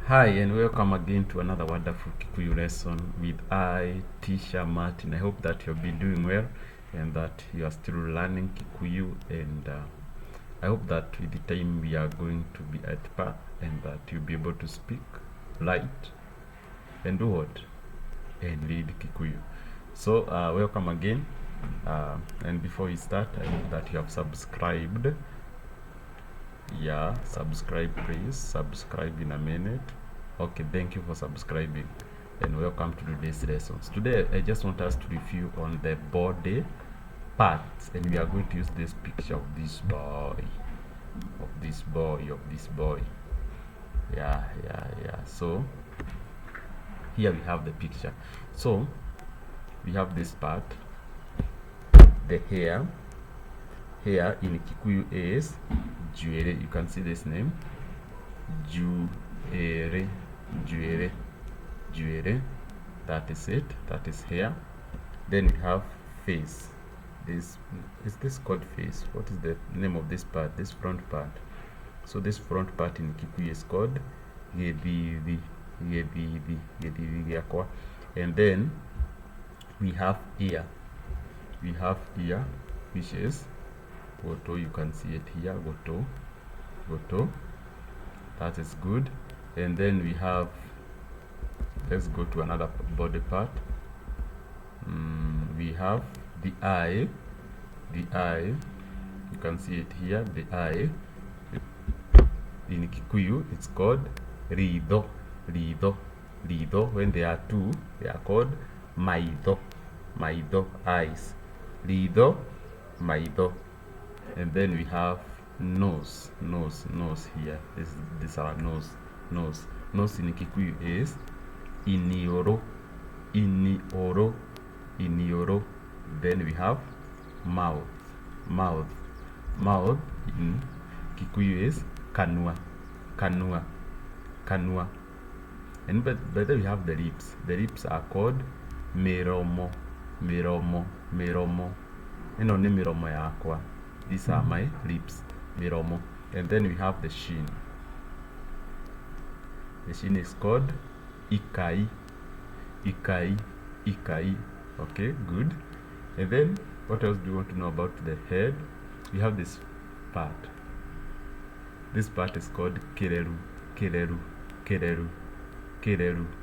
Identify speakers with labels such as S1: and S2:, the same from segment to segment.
S1: Hi and welcome again to another wonderful Kikuyu lesson with teacher Martin. I hope that you've been doing well and that you are still learning Kikuyu, and I hope that with the time we are going to be at par and that you'll be able to speak, write, and do what? And read Kikuyu. So welcome again, and before we start, I hope that you have subscribed. Yeah, subscribe please, subscribe in a minute. Okay, thank you for subscribing and welcome to today's lessons. Today I just want us to review on the body parts, and we are going to use this picture of this boy, yeah. So here we have the picture. So we have this part, the hair in Kikuyu is njira. You can see this name, njira. That is it, that is hair. Then we have face. Is this called face? What is the name of this part, this front part? So this front part in Kikuyu is called gedidi. And then we have ear, which is goto. You can see it here, goto. That is good. And then we have, let's go to another body part. We have the eye. You can see it here, the eye. In Kikuyu it's called ritho. When they are two, they are called maitho, eyes. Ritho, maitho. And then we have nose here. This is our nose in Kikuyu is inioro. Then we have mouth in Kikuyu is kanua. And but then we have the lips are called miromo. Ino ni miromo yakwa. These are my lips, miromo. And then we have the shin. The shin is called ikai. Okay, good. And then what else do you want to know about the head? We have this part. This part is called kereru.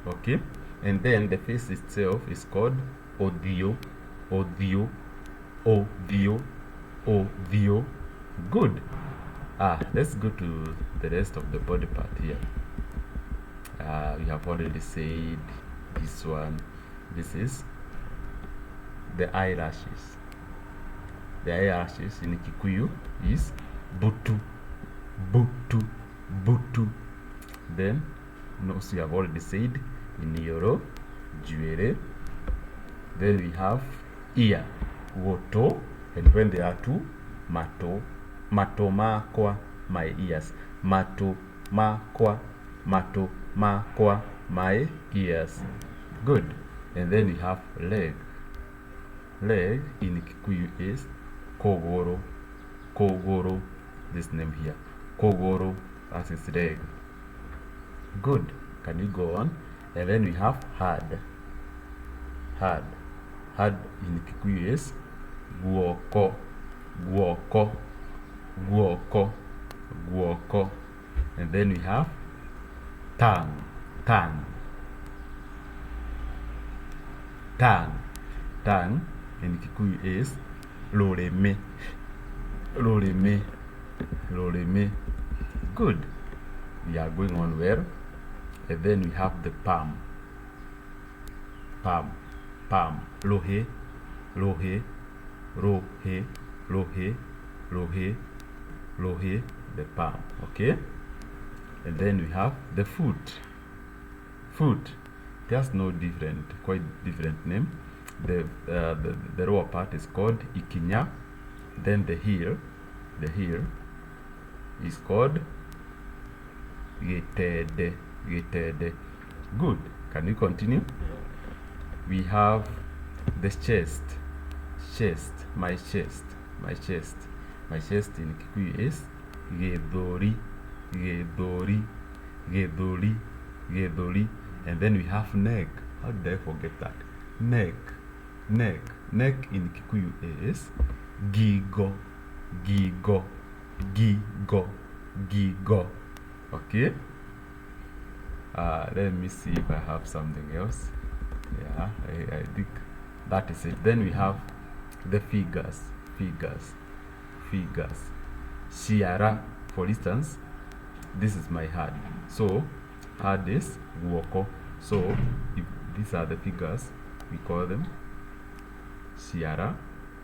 S1: Okay. And then the face itself is called odio. Good. Let's go to the rest of the body part here. We have already said this one. This is the eyelashes. The eyelashes in Kikuyu is butu. Then nose we have already said, inioro, njira. Then we have ear, goto. And when they are two, mato makwa, my ears. Mato makwa, my ears. Good. And then we have leg. Leg in Kikuyu is kogoro. This name here, kogoro, that is leg. Good. Can we go on? And then we have head. Head in Kikuyu is guoko. And then we have tongue in Kikuyu is loreme. Good. We are going on well. And then we have the palm. Lohe, the palm. Okay. And then we have the foot. There's no quite different name. The lower part is called ikinya. Then the heel is called getede. Good. Can we continue? We have the chest. My chest in Kikuyu is gedori. gethuri, and then we have neck. How did I forget that? Neck, neck, neck in Kikuyu is gigo, gigo, gigo, gigo. Okay. Let me see if I have something else. Yeah, I think that is it. Then we have the figures, figures, figures. Ciiga, for instance, this is my hand. So hand is guoko. So if these are the figures, we call them ciiga,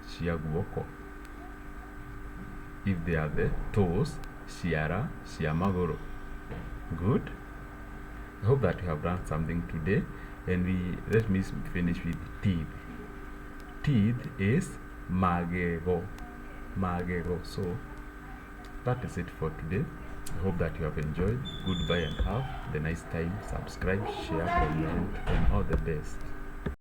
S1: cia guoko. If they are the toes, ciiga, cia maguru. Good. I hope that you have learned something today. And let me finish with teeth. Teeth is magego, magego. So that is it for today. I hope that you have enjoyed. Goodbye and have the nice time. Subscribe, share, comment, and all the best.